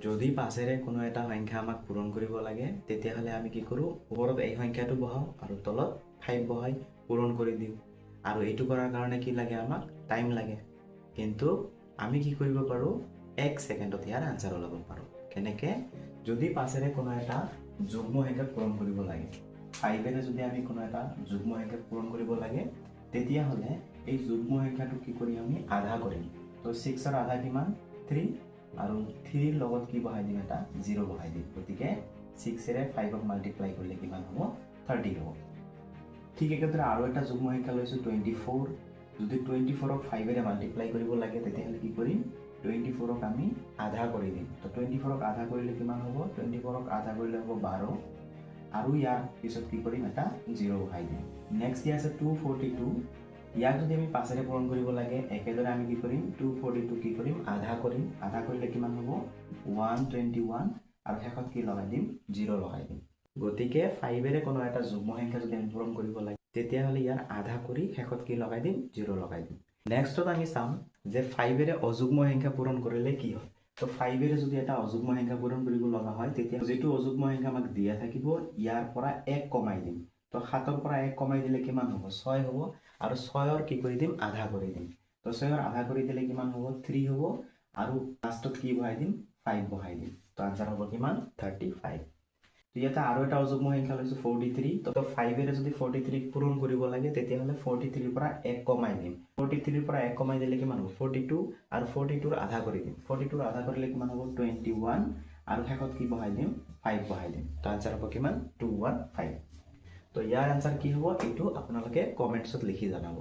যদি 5ৰে কোনো এটা সংখ্যা আমাক পূৰণ কৰিব লাগে তেতিয়াহ'লে আমি কি কৰোঁ, ওপৰত এই সংখ্যাটো বহাওঁ আৰু তলত 5 বহাই পূৰণ কৰি দিওঁ। আৰু এইটো কৰাৰ কাৰণে কি লাগে, আমাক টাইম লাগে। কিন্তু আমি কি কৰিব পাৰোঁ, 1 ছেকেণ্ডত ইয়াৰ আনচাৰ ওলাব পাৰোঁ। কেনেকৈ? যদি 5ৰে কোনো এটা যুগ্ম সংখ্যা পূৰণ কৰিব লাগে, 5ৰে যদি আমি কোনো এটা যুগ্ম সংখ্যা পূৰণ কৰিব লাগে তেতিয়াহ'লে এই যুগ্ম সংখ্যাটো কি কৰিম, আমি আধা কৰিম। তো 6ৰ আধা কিমান? 3, আৰু 3ৰ লগত কি বহাই দিম, এটা 0 বহাই দিম। গতিকে 6ৰে 5ক মাল্টিপ্লাই কৰিলে কিমান হ'ব? 30 হ'ব। ঠিক একেদৰে আৰু এটা যুগ্ম সংখ্যা লৈছোঁ 24। যদি 24ক 5ৰে মাল্টিপ্লাই কৰিব লাগে তেতিয়াহ'লে কি কৰিম, 24ক আমি আধা কৰি দিম। তো 24ক আধা কৰিলে কিমান হ'ব? 24ক আধা কৰিলে হ'ব 12, আৰু ইয়াৰ পিছত কি কৰিম, এটা 0 বহাই দিম। নেক্সট দিয়া আছে 242। ইয়াক যদি আমি 5ৰে পূৰণ কৰিব লাগে একেদৰে আমি কি কৰিম, 242 কি কৰিম, আধা কৰিম। আধা কৰিলে কিমান হ'ব? 121, আৰু শেষত কি লগাই দিম? 0 লগাই দিম। গতিকে 5ৰে কোনো এটা যুগ্ম সংখ্যা যদি আমি পূৰণ কৰিব লাগে তেতিয়াহ'লে ইয়াৰ আধা কৰি শেষত কি লগাই দিম? 0 লগাই দিম। নেক্সটত আমি চাম যে 5ৰে অযুগ্ম সংখ্যা পূৰণ কৰিলে কি হয়। তো 5ৰে যদি এটা অযুগ্ম সংখ্যা পূৰণ কৰিব লগা হয় তেতিয়া যিটো অযুগ্ম সংখ্যা আমাক দিয়া থাকিব ইয়াৰ পৰা 1 কমাই দিম। তো 7ৰ পৰা 1 কমাই দিলে কিমান হ'ব? 6 হ'ব। আৰু 6ৰ কি কৰি দিম? আধা কৰি দিম। তো 6ৰ আধা কৰি দিলে কিমান হ'ব? 3 হ'ব। আৰু লাষ্টত কি বহাই দিম? 5 বহাই দিম। তো আনচাৰ হ'ব কিমান? 35। তো ইয়াতে আৰু এটা অযুগ্ম সংখ্যা লৈছোঁ 43। তো 5ৰে যদি 43ক পূৰণ কৰিব লাগে তেতিয়াহ'লে 43ৰ পৰা 1 কমাই দিম। 43ৰ পৰা 1 কমাই দিলে কিমান হ'ব? 42, আৰু 42ৰ আধা কৰি দিম। 42ৰ আধা কৰিলে কিমান হ'ব? 21, আৰু শেষত কি বহাই দিম? 5 বহাই দিম। তো আনচাৰ হ'ব কিমান? 215। তো ইয়াৰ আনচাৰ কি হ'ব এইটো আপোনালোকে কমেণ্টছত লিখি জনাব।